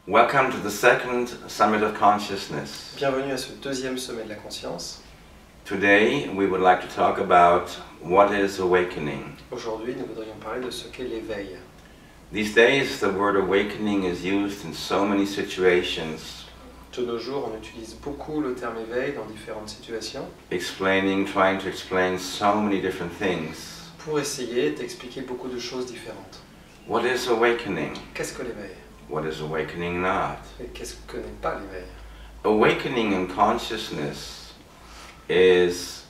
Welcome to the second Summit of Consciousness. Bienvenue à ce deuxième sommet de la conscience. Today we would like to talk about what is awakening. Aujourd'hui, nous voudrions parler de ce qu'est l'éveil. These days the word awakening is used in so many situations, De nos jours, on utilise beaucoup le terme éveil dans différentes situations trying to explain so many different things. pour essayer d'expliquer beaucoup de choses différentes. What is awakening? Qu'est-ce que l'éveil? What is awakening not? Et qu'est-ce que n'est pas l'éveil? Awakening in consciousness is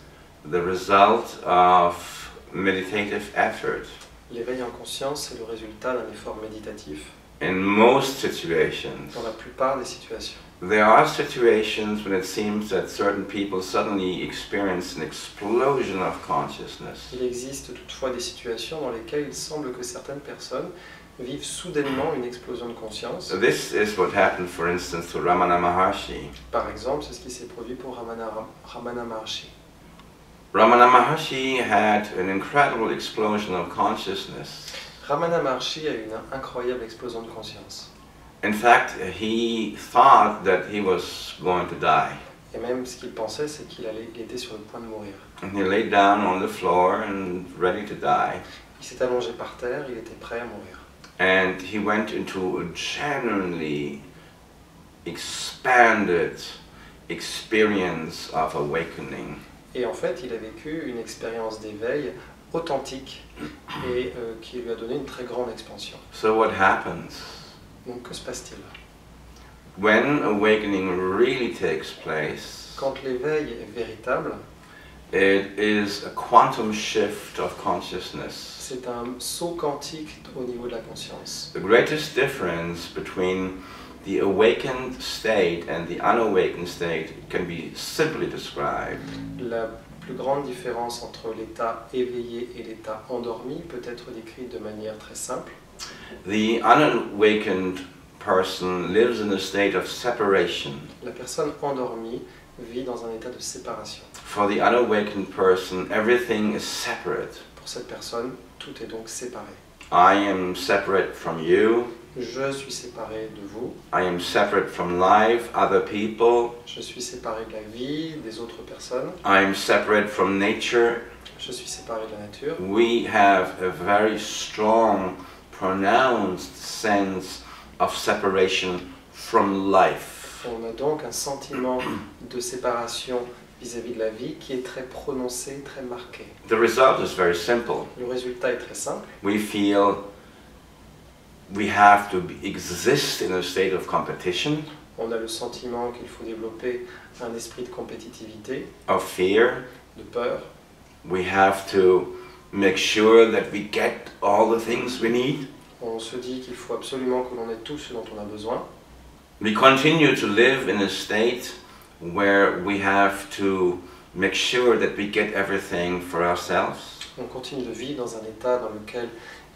the result of meditative effort. L'éveil en conscience est le résultat d'un effort méditatif In most situations, dans la plupart des situations. there are situations when it seems that certain people suddenly experience an explosion of consciousness. Il existe toutefois des situations dans lesquelles il semble que certaines personnes vivent soudainement une explosion de conscience. This is what happened, for instance, to Ramana Maharshi. Par exemple, c'est ce qui s'est produit pour Ramana Maharshi. Ramana Maharshi had an incredible explosion of consciousness. Ramana Maharshi a eu une incroyable explosion de conscience. In fact, he thought that he was going to die. Et même ce qu'il pensait, c'est qu'il était sur le point de mourir. And he lay down on the floor and ready to die. Il s'est allongé par terre, il était prêt à mourir. And he went into a genuinely expanded experience of awakening. Et en fait, il a vécu une expérience d'éveil authentique et qui lui a donné une très grande expansion. So what happens? Donc que se passe-t-il? When awakening really takes place, Quand l'éveil est véritable, it is a quantum shift of consciousness. c'est un saut quantique au niveau de la conscience. The greatest difference between the awakened state and the unawakened state can be simply described La plus grande différence entre l'état éveillé et l'état endormi peut être décrite de manière très simple. The unawakened person lives in a state of separation. La personne endormie vit dans un état de séparation. For the unawakened person, everything is separate. Pour cette personne, tout est donc séparé. I am separate from you. Je suis séparé de vous, I am separate from life, other people. je suis séparé de la vie, des autres personnes, I am separate from nature. je suis séparé de la nature. We have a very strong, pronounced sense of separation from life. On a donc un sentiment de séparation vis-à-vis de la vie qui est très prononcé, très marqué. The result is very simple. Le résultat est très simple. We feel we have to exist in a state of competition, On a le sentiment qu'il faut développer un esprit de compétitivité, of fear. de peur. We have to make sure that we get all the things we need. On se dit qu'il faut absolument que l'on ait tout ce dont on a besoin. We continue to live in a state where we have to make sure that we get everything for ourselves. On continue de vivre dans un état dans lequel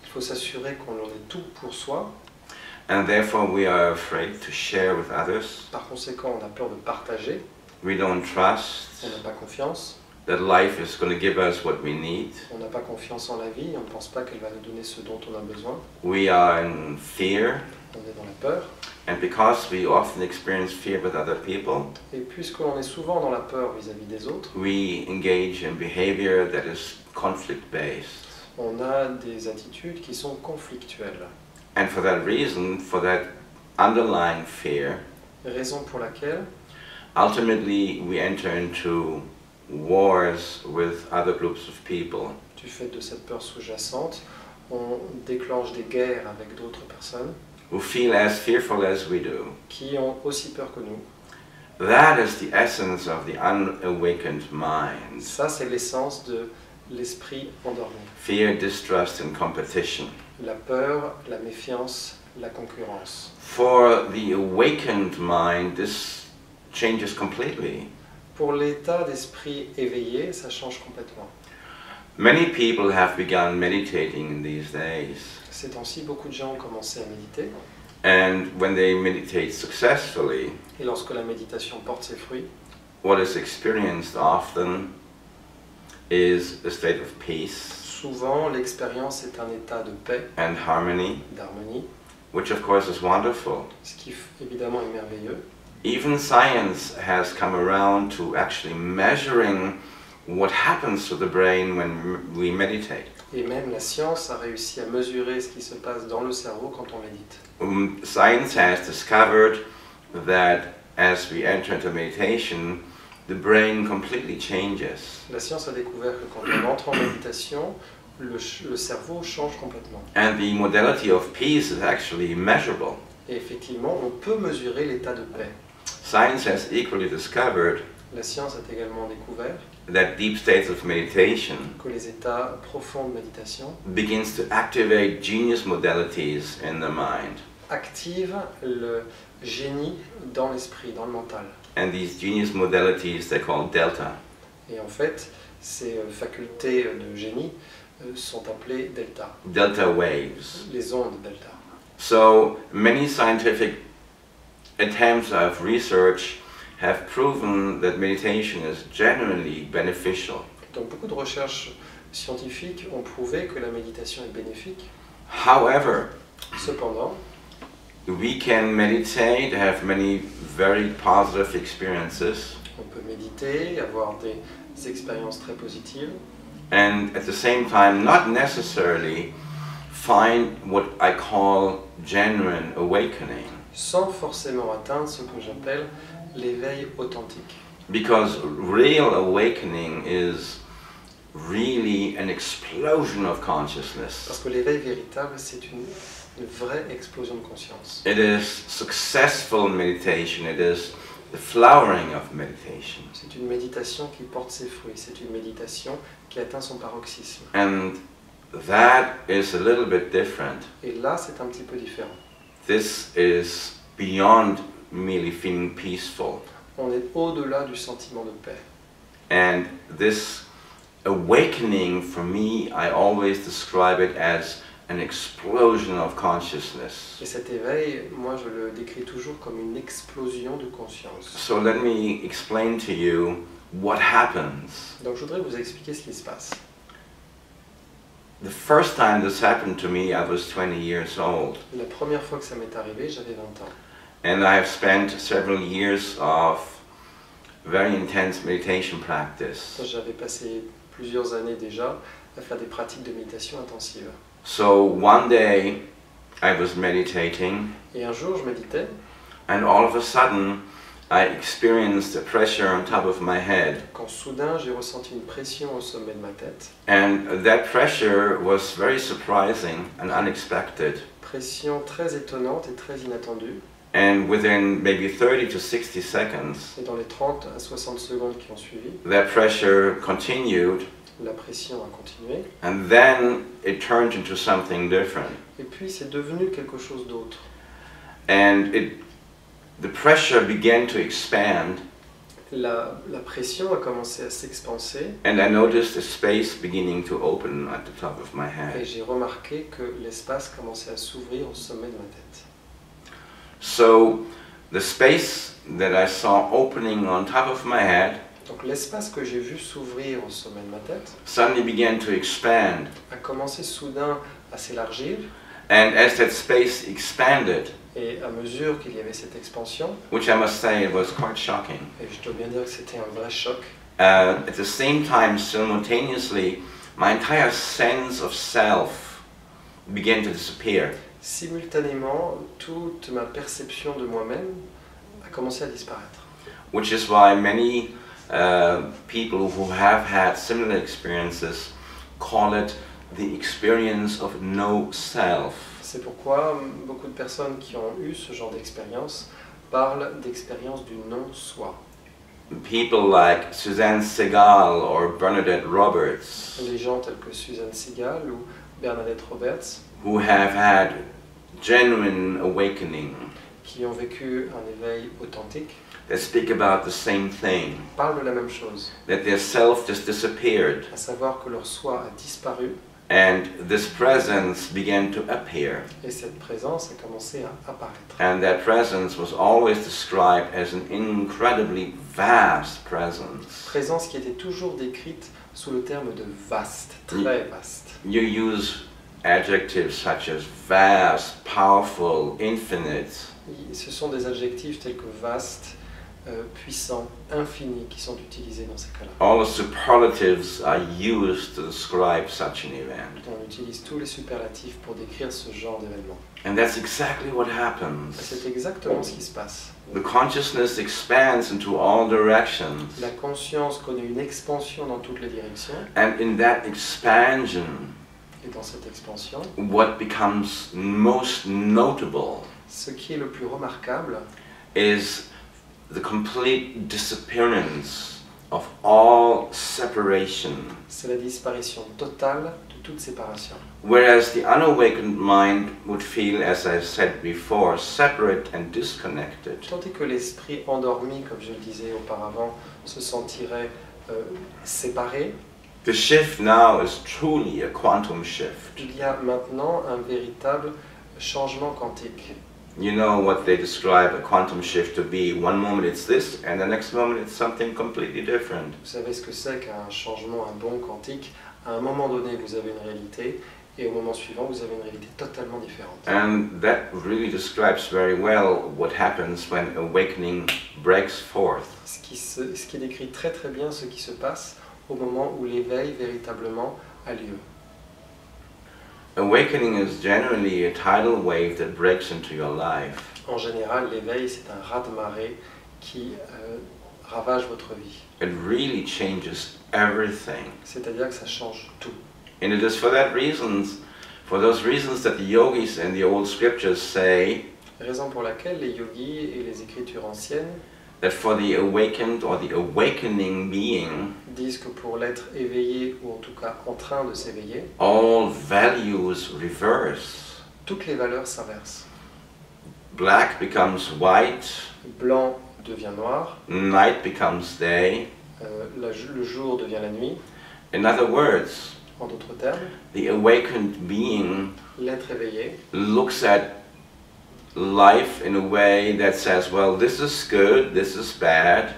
il faut s'assurer qu'on en ait tout pour soi. And therefore we are afraid to share with others. Par conséquent, on a peur de partager. We don't trust On n'a pas confiance. that life is going to give us what we need. On n'a pas confiance en la vie. On ne pense pas qu'elle va nous donner ce dont on a besoin. We are in fear. On est dans la peur. And because we often experience fear with other people, Et puisque l'on est souvent dans la peur vis-à-vis des autres, we engage in behavior that is conflict-based. on a des attitudes qui sont conflictuelles. And for that reason, for that underlying fear, Raison pour laquelle, ultimately we enter into wars with other groups of people. du fait de cette peur sous-jacente, on déclenche des guerres avec d'autres personnes Who feel as fearful as we do. qui ont aussi peur que nous. That is the essence of the unawakened mind. Ça, c'est l'essence de l'esprit endormi. Fear, distrust, and competition. La peur, la méfiance, la concurrence. For the awakened mind, this changes completely. Pour l'état d'esprit éveillé, ça change complètement. Many people have begun meditating in these days. Ces temps-ci, beaucoup de gens ont commencé à méditer. And when they meditate successfully, Et lorsque la méditation porte ses fruits, what is experienced often is a state of peace souvent l'expérience est un état de paix, and harmony, d'harmonie, which of course is wonderful. Ce qui évidemment est merveilleux. Even science has come around to actually measuring what happens to the brain when we meditate. Et même la science a réussi à mesurer ce qui se passe dans le cerveau quand on médite. Science has discovered that as we enter into meditation, the brain completely changes. La science a découvert que quand on entre en méditation, le cerveau change complètement. And the modality of peace is actually measurable. Et effectivement, on peut mesurer l'état de paix. Science has equally discovered La science a également découvert that deep states of meditation que les états profonds de méditation begins to activate genius modalities in the mind. activent le génie dans l'esprit, dans le mental. And these genius modalities they're called delta. Et en fait, ces facultés de génie sont appelées delta, Delta waves. les ondes delta. So many scientific attempts of research have proven that meditation is genuinely beneficial. Donc beaucoup de recherches scientifiques ont prouvé que la méditation est bénéfique. However, Cependant, we can meditate, have many very positive experiences, on peut méditer, avoir des expériences très positives, and at the same time not necessarily find what I call genuine awakening. sans forcément atteindre ce que j'appelle l'éveil authentique. Because real awakening is really an explosion of consciousness. Parce que l'éveil véritable, c'est une vraie explosion de conscience. It is successful meditation, it is the flowering of meditation. C'est une méditation qui porte ses fruits, c'est une méditation qui atteint son paroxysme. And that is a little bit different. Et là, c'est un petit peu différent. This is beyond merely feeling peaceful. On est au-delà du sentiment de paix. And this awakening, for me, I always describe it as an explosion of consciousness. Et cet éveil, moi, je le décris toujours comme une explosion de conscience. So let me explain to you what happens. Donc, je voudrais vous expliquer ce qui se passe. The first time this happened to me, I was 20 years old. La première fois que ça m'est arrivé, j'avais 20 ans. And I have spent several years of very intense meditation practice. J'avais passé plusieurs années déjà à faire des pratiques de méditation intensive. So one day I was meditating, Et un jour, je méditais, and all of a sudden I experienced a pressure on top of my head. quand soudain, j'ai ressenti une pression au sommet de ma tête. And that pressure was very surprising and unexpected. Pression très étonnante et très inattendue. And within maybe 30 to 60 seconds, Et dans les 30 à 60 secondes qui ont suivi, that pressure continued, la pression a continué. and then it turned into something different. Et puis, c'est devenu quelque chose d'autre. And the pressure began to expand, La pression a commencé à s'expanser and I noticed a space beginning to open at the top of my et head. j'ai remarqué que l'espace commençait à s'ouvrir au sommet de ma tête. So the space that I saw opening on top of my head Donc l'espace que j'ai vu s'ouvrir au sommet de ma tête suddenly began to expand. a commencé soudain à s'élargir And as that space expanded, et à mesure qu'il y avait cette expansion, which I must say it was quite shocking, et je dois bien dire que c'était un vrai choc, at the same time, simultaneously, my entire sense of self began to disappear. simultanément, toute ma perception de moi-même a commencé à disparaître. Which is why many people who have had similar experiences call it the experience of no self. C'est pourquoi beaucoup de personnes qui ont eu ce genre d'expérience parlent d'expérience du non-soi. People like Suzanne Segal or Bernadette Roberts, Les gens tels que Suzanne Segal ou Bernadette Roberts, who have had genuine awakening, qui ont vécu un éveil authentique, that speak about the same thing, parlent de la même chose, that their self just disappeared, à savoir que leur soi a disparu and this presence began to appear. et cette présence a commencé à apparaître. And that presence was always described as an incredibly vast presence. Présence qui était toujours décrite sous le terme de vaste, très vaste. You use adjectives such as vast, powerful, infinite. Ce sont des adjectifs tels que vaste, puissant, infini qui sont utilisés dans ces cas-là. All the superlatives are used to describe such an event. On utilise tous les superlatifs pour décrire ce genre d'événement. And that's exactly what happens. C'est exactement ce qui se passe. The consciousness expands into all directions. La conscience connaît une expansion dans toutes les directions. And in that expansion, Et dans cette expansion, what becomes most notable ce qui est le plus remarquable, is the complete disappearance of all separation. c'est la disparition totale de toute séparation. Whereas the unawakened mind would feel, as I said before, separate and disconnected. Tandis que l'esprit endormi, comme je le disais auparavant, se sentirait séparé, The shift now is truly a quantum shift. il y a maintenant un véritable changement quantique. You know what they describe a quantum shift to be. One moment it's this, and the next moment it's something completely different. Vous savez ce que c'est qu'un changement, un bond quantique. À un moment donné, vous avez une réalité, et au moment suivant, vous avez une réalité totalement différente. And that really describes very well what happens when awakening breaks forth. Ce qui décrit très très bien ce qui se passe au moment où l'éveil véritablement a lieu. Awakening is generally a tidal wave that breaks into your life. En général, l'éveil, c'est un raz-de-marée qui ravage votre vie. It really changes everything. C'est-à-dire que ça change tout. And it is for those reasons that the yogis and the old scriptures say Raison pour laquelle les yogis et les écritures anciennes that for the awakened or the awakening being, disent que pour l'être éveillé, ou en tout cas en train de s'éveiller, all values reverse. toutes les valeurs s'inversent. Black becomes white, Blanc devient noir, night becomes day. le jour devient la nuit. In other words, En d'autres termes, the awakened being l'être éveillé looks at life in a way that says, well, this is good, this is bad.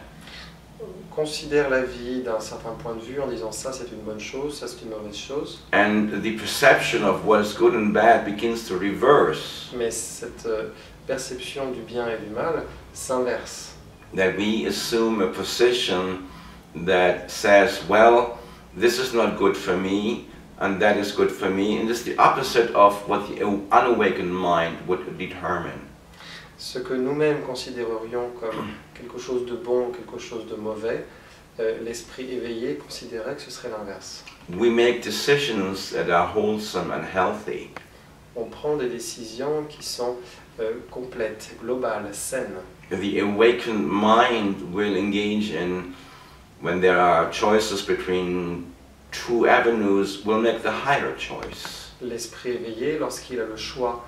considère la vie d'un certain point de vue en disant ça c'est une bonne chose, ça c'est une mauvaise chose. And the perception of what is good and bad begins to reverse. Mais cette perception du bien et du mal s'inverse. That we assume a position that says, well, this is not good for me, and that is good for me, and it's the opposite of what the unawakened mind would determine. Ce que nous-mêmes considérerions comme quelque chose de bon, quelque chose de mauvais, l'esprit éveillé considérait que ce serait l'inverse. We make decisions that are wholesome and healthy. On prend des décisions qui sont complètes, globales, saines. The awakened mind will engage in, when there are choices between two avenues, will make the higher choice. L'esprit éveillé, lorsqu'il a le choix,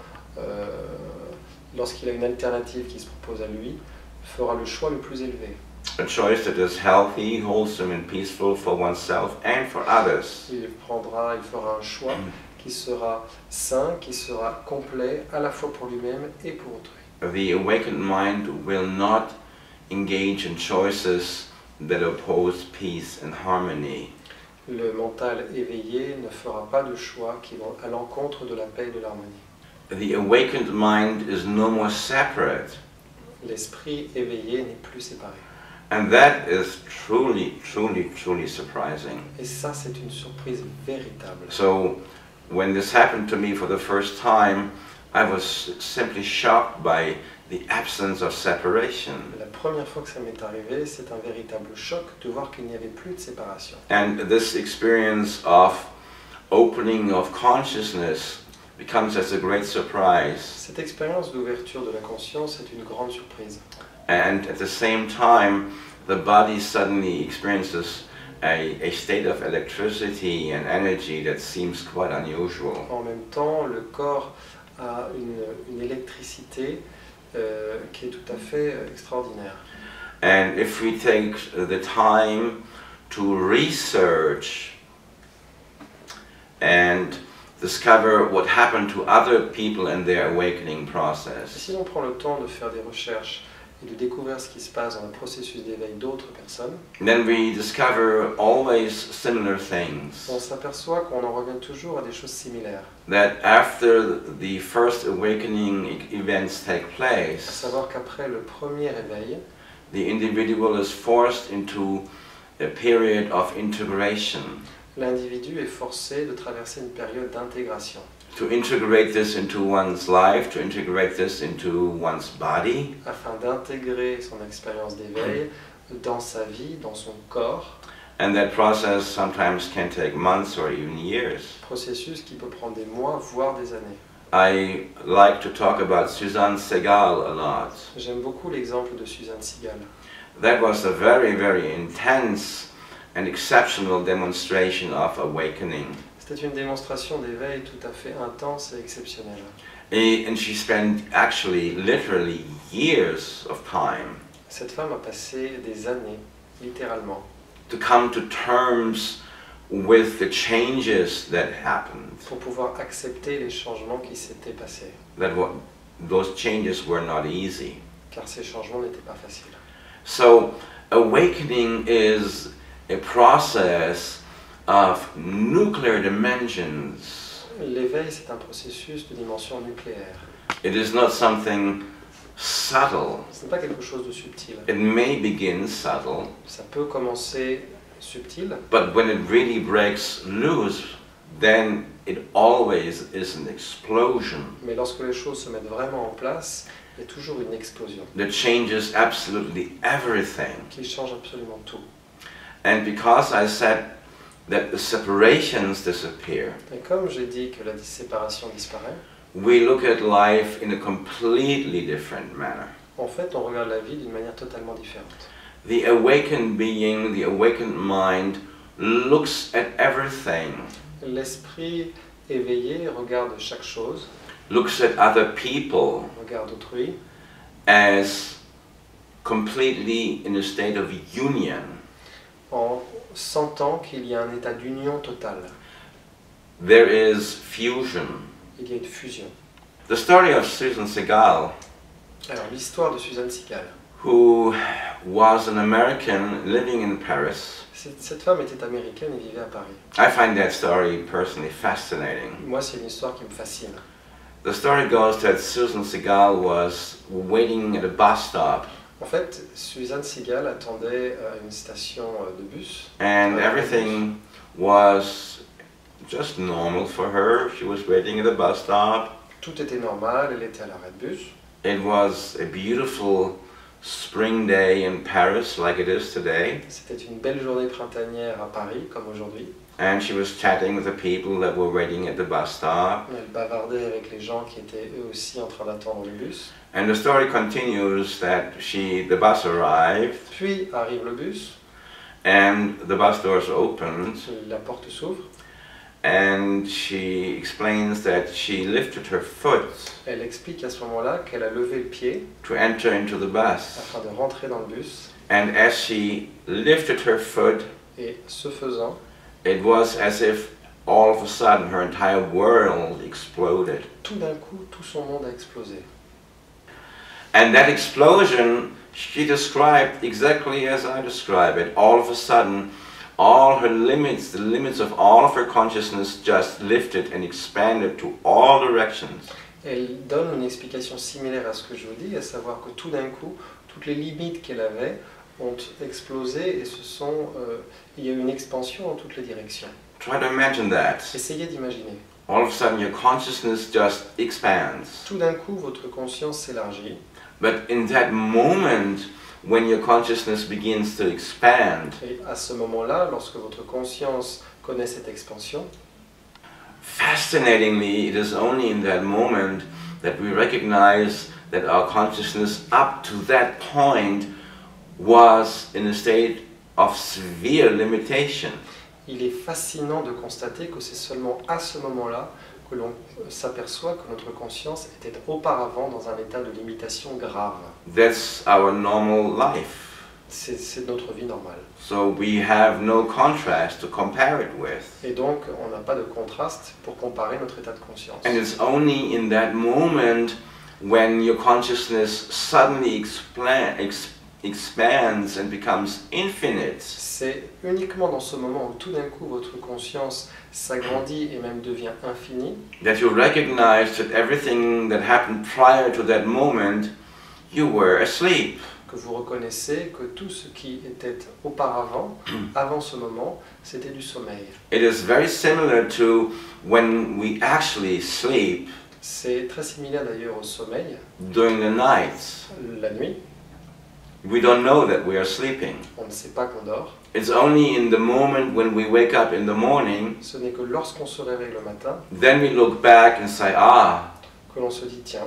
lorsqu'il a une alternative qui se propose à lui, fera le choix le plus élevé. A choice that is healthy, wholesome and peaceful for oneself and for others. Il fera un choix qui sera sain, qui sera complet à la fois pour lui-même et pour autrui. The awakened mind will not engage in choices that oppose peace and harmony. Le mental éveillé ne fera pas de choix qui vont à l'encontre de la paix et de l'harmonie. The awakened mind is no more separate. L'esprit éveillé n'est plus séparé. And that is truly, truly, truly surprising. Et ça, c'est une surprise véritable. So, when this happened to me for the first time, I was simply shocked by the absence of separation. La première fois que ça m'est arrivé, c'est un véritable choc de voir qu'il n'y avait plus de séparation. And this experience of opening of consciousness becomes as a great surprise. Cette expérience d'ouverture de la conscience est une grande surprise. And at the same time, the body suddenly experiences a state of electricity and energy that seems quite unusual. En même temps, le corps a une électricité qui est tout à fait extraordinaire. And if we take the time to research and discover what happened to other people in their awakening process, Si l'on prend le temps de faire des recherches et de découvrir ce qui se passe dans le processus d'éveil d'autres personnes, then we discover always similar things. on s'aperçoit qu'on en revient toujours à des choses similaires. That after the first awakening events take À place, savoir qu'après le premier éveil, the individual is forced into a period of integration. l'individu est forcé de traverser une période d'intégration. To integrate this into one's life, to integrate this into one's body, Afin d'intégrer son expérience d'éveil dans sa vie, dans son corps, and that process sometimes can take months or even years. processus qui peut prendre des mois, voire des années. I like to talk about Suzanne Segal a lot. J'aime beaucoup l'exemple de Suzanne Segal. That was a very, very intense and exceptional demonstration of awakening. C'était une démonstration d'éveil tout à fait intense et exceptionnelle. And she spent actually, literally, years of time Cette femme a passé des années, littéralement, to come to terms with the changes that happened. pour pouvoir accepter les changements qui s'étaient passés. Those changes were not easy. Car ces changements n'étaient pas faciles. So, awakening is a process of nuclear dimensions. L'éveil, c'est un processus de dimension nucléaire. It is not something subtle. Ce n'est pas quelque chose de subtil. It may begin subtle, Ça peut commencer subtil, but when it really breaks loose, then it always is an explosion mais lorsque les choses se mettent vraiment en place, il y a toujours une explosion that changes absolutely everything. qui change absolument tout. And because I said that the separations disappear, Et comme j'ai dit que la séparation disparaît, we look at life in a completely different manner. en fait, on regarde la vie d'une manière totalement différente. The awakened being, the awakened mind, looks at everything, L'esprit éveillé regarde chaque chose, looks at other people regarde autrui, as completely in a state of union. en sentant qu'il y a un état d'union totale. There is fusion. Il y a une fusion. The story of Susan Segal, Alors, l'histoire de Suzanne Segal. who was an American living in Paris. Cette femme était américaine et vivait à Paris. I find that story personally fascinating. Moi, c'est une histoire qui me fascine. The story goes that Susan Segal was waiting at a bus stop, En fait, Suzanne Segal attendait à une station de bus. and everything was just normal for her. She was waiting at a bus stop. Tout était normal, elle était à l'arrêt de bus. It was a beautiful spring day in Paris, like it is today. C'était une belle journée printanière à Paris, comme aujourd'hui. And she was chatting with the people that were waiting at the bus stop. Elle bavardait avec les gens qui étaient eux aussi en train d'attendre le bus. And the story continues that the bus arrived, Puis arrive le bus, and the bus doors opened, la porte s'ouvre, and she explains that she lifted her foot elle explique à ce moment-là qu'elle a levé le pied to enter into the bus. afin de rentrer dans le bus, And as she lifted her foot, et ce faisant, it was as if all of a sudden her entire world exploded. tout d'un coup, tout son monde a explosé. And that explosion, she described exactly as I describe it. All of a sudden, all her limits, the limits of all of her consciousness just lifted and expanded to all directions. Elle donne une explication similaire à ce que je vous dis, à savoir que tout d'un coup, toutes les limites qu'elle avait ont explosé et il y a eu une expansion dans toutes les directions. Try to imagine that. Essayez d'imaginer. All of a sudden, your consciousness just expands. Tout d'un coup, votre conscience s'élargit. But in that moment, when your consciousness begins to expand, Et à ce moment-là, lorsque votre conscience connaît cette expansion, fascinatingly, it is only in that moment that we recognize that our consciousness up to that point was in a state of severe limitation. il est fascinant de constater que c'est seulement à ce moment-là que l'on s'aperçoit que notre conscience était auparavant dans un état de limitation grave. That's our normal life. C'est notre vie normale. So we have no contrast to compare it with. Et donc, on n'a pas de contraste pour comparer notre état de conscience. And it's only in that moment when your consciousness suddenly expands and becomes infinite. C'est uniquement dans ce moment où tout d'un coup votre conscience s'agrandit et même devient infinie, That you recognize that everything that happened prior to that moment, you were asleep. que vous reconnaissez que tout ce qui était auparavant, avant ce moment, c'était du sommeil. It is very similar to when we actually sleep C'est très similaire d'ailleurs au sommeil, during the night. la nuit. We don't know that we are sleeping. On ne sait pas qu'on dort. It's only in the moment when we wake up in the morning, Ce n'est que lorsqu'on se réveille le matin then we look back and say, que l'on se dit tiens,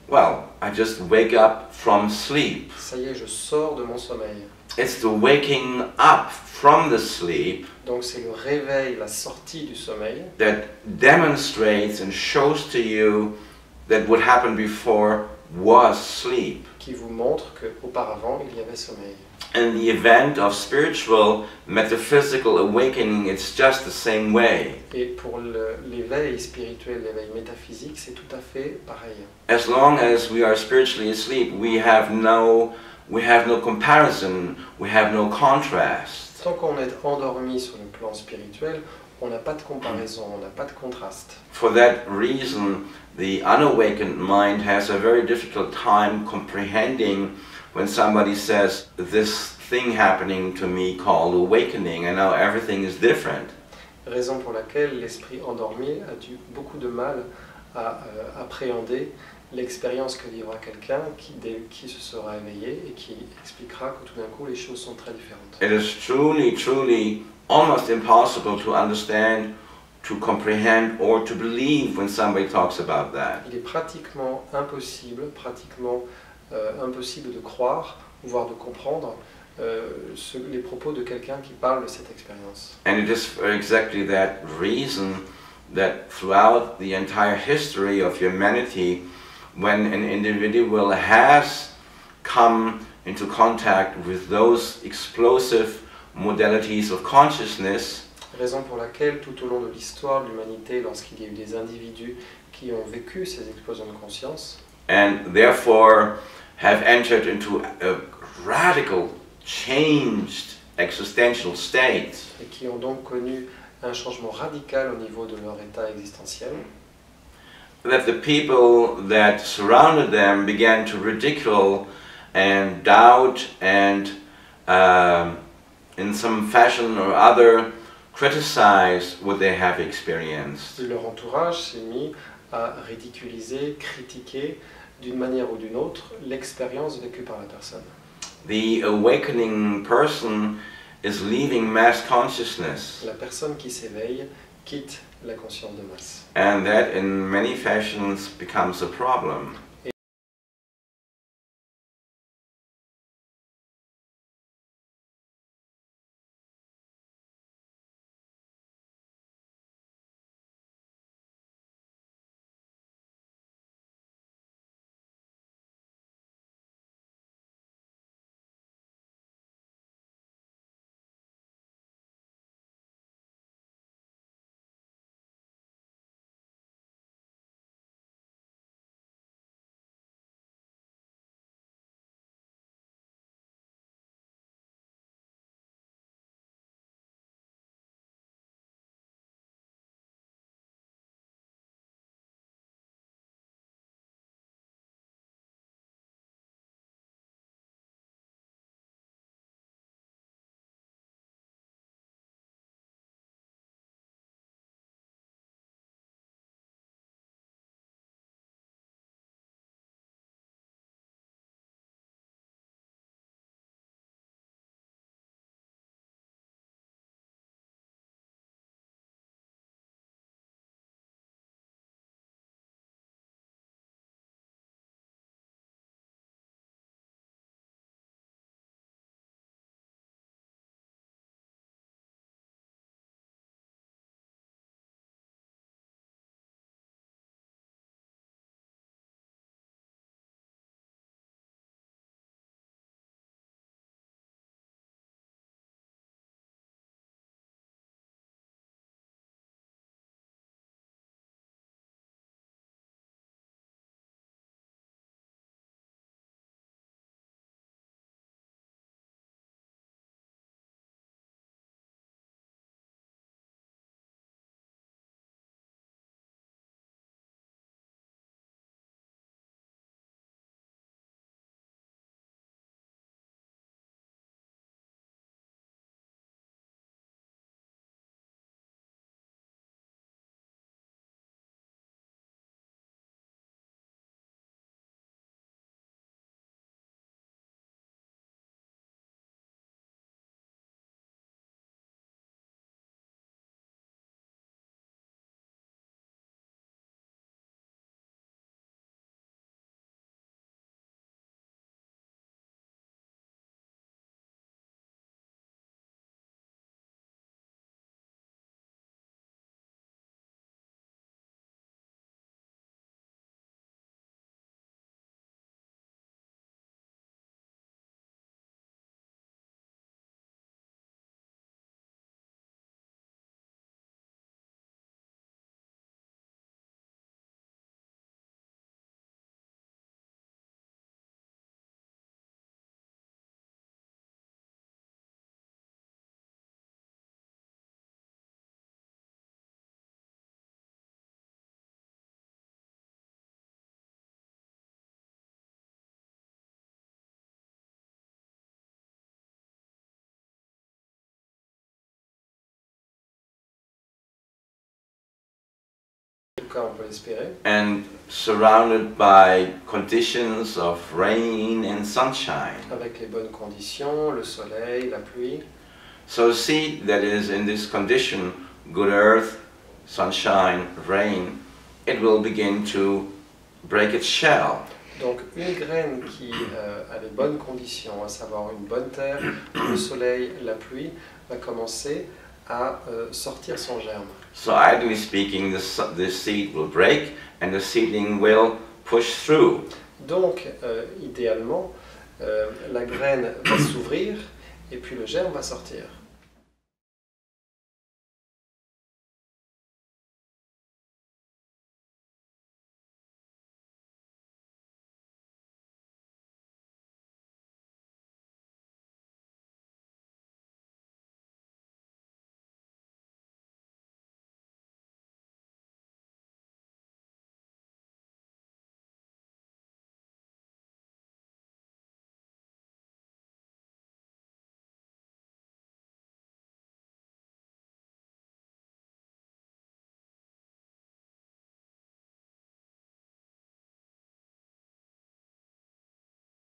well, I just wake up from sleep. ça y est, je sors de mon sommeil. It's the waking up from the sleep Donc c'est le réveil, la sortie du sommeil that demonstrates and shows to you that what happened before was sleep. qui vous montre qu'auparavant il y avait sommeil. And the event of spiritual, metaphysical awakening, it's just the same way. Et pour l'éveil spirituel, l'éveil métaphysique, c'est tout à fait pareil. As long as we are spiritually asleep, we have no comparison, we have no contrast. Tant qu'on est endormi sur le plan spirituel, on n'a pas de comparaison, on n'a pas de contraste. For that reason, the unawakened mind has a very difficult time comprehending when somebody says, this thing happening to me called awakening, and now everything is different. Raison pour laquelle l'esprit endormi a beaucoup de mal à appréhender l'expérience que vivra quelqu'un qui se sera éveillé et qui expliquera que tout d'un coup les choses sont très différentes. It is truly, truly almost impossible to understand, to comprehend, or to believe when somebody talks about that. Il est pratiquement impossible de croire, voire de comprendre les propos de quelqu'un qui parle de cette expérience. And it is for exactly that reason that throughout the entire history of humanity, when an individual has come into contact with those explosive modalities of consciousness, Raison pour laquelle tout au long de l'histoire de l'humanité, lorsqu'il y a eu des individus qui ont vécu ces explosions de conscience, and therefore have entered into a radical, changed existential state, et qui ont donc connu un changement radical au niveau de leur état existentiel, that the people that surrounded them began to ridicule and doubt and in some fashion or other criticize what they have experienced. leur entourage s'est mis à ridiculiser, critiquer d'une manière ou d'une autre l'expérience vécue par la personne. The awakening person is leaving mass consciousness, La personne qui s'éveille quitte la conscience de masse. and that in many fashions becomes a problem. cas on peut l'espérer, and surrounded by conditions of rain and sunshine. avec les bonnes conditions, le soleil, la pluie. So a seed that is in this condition, good earth, sunshine, rain, it will begin to break its shell. Donc une graine qui a les bonnes conditions, à savoir une bonne terre, le soleil, la pluie, va commencer à sortir son germe. So ideally speaking, the seed will break and the seedling will push through. Donc idéalement, la graine va s'ouvrir et puis le germe va sortir.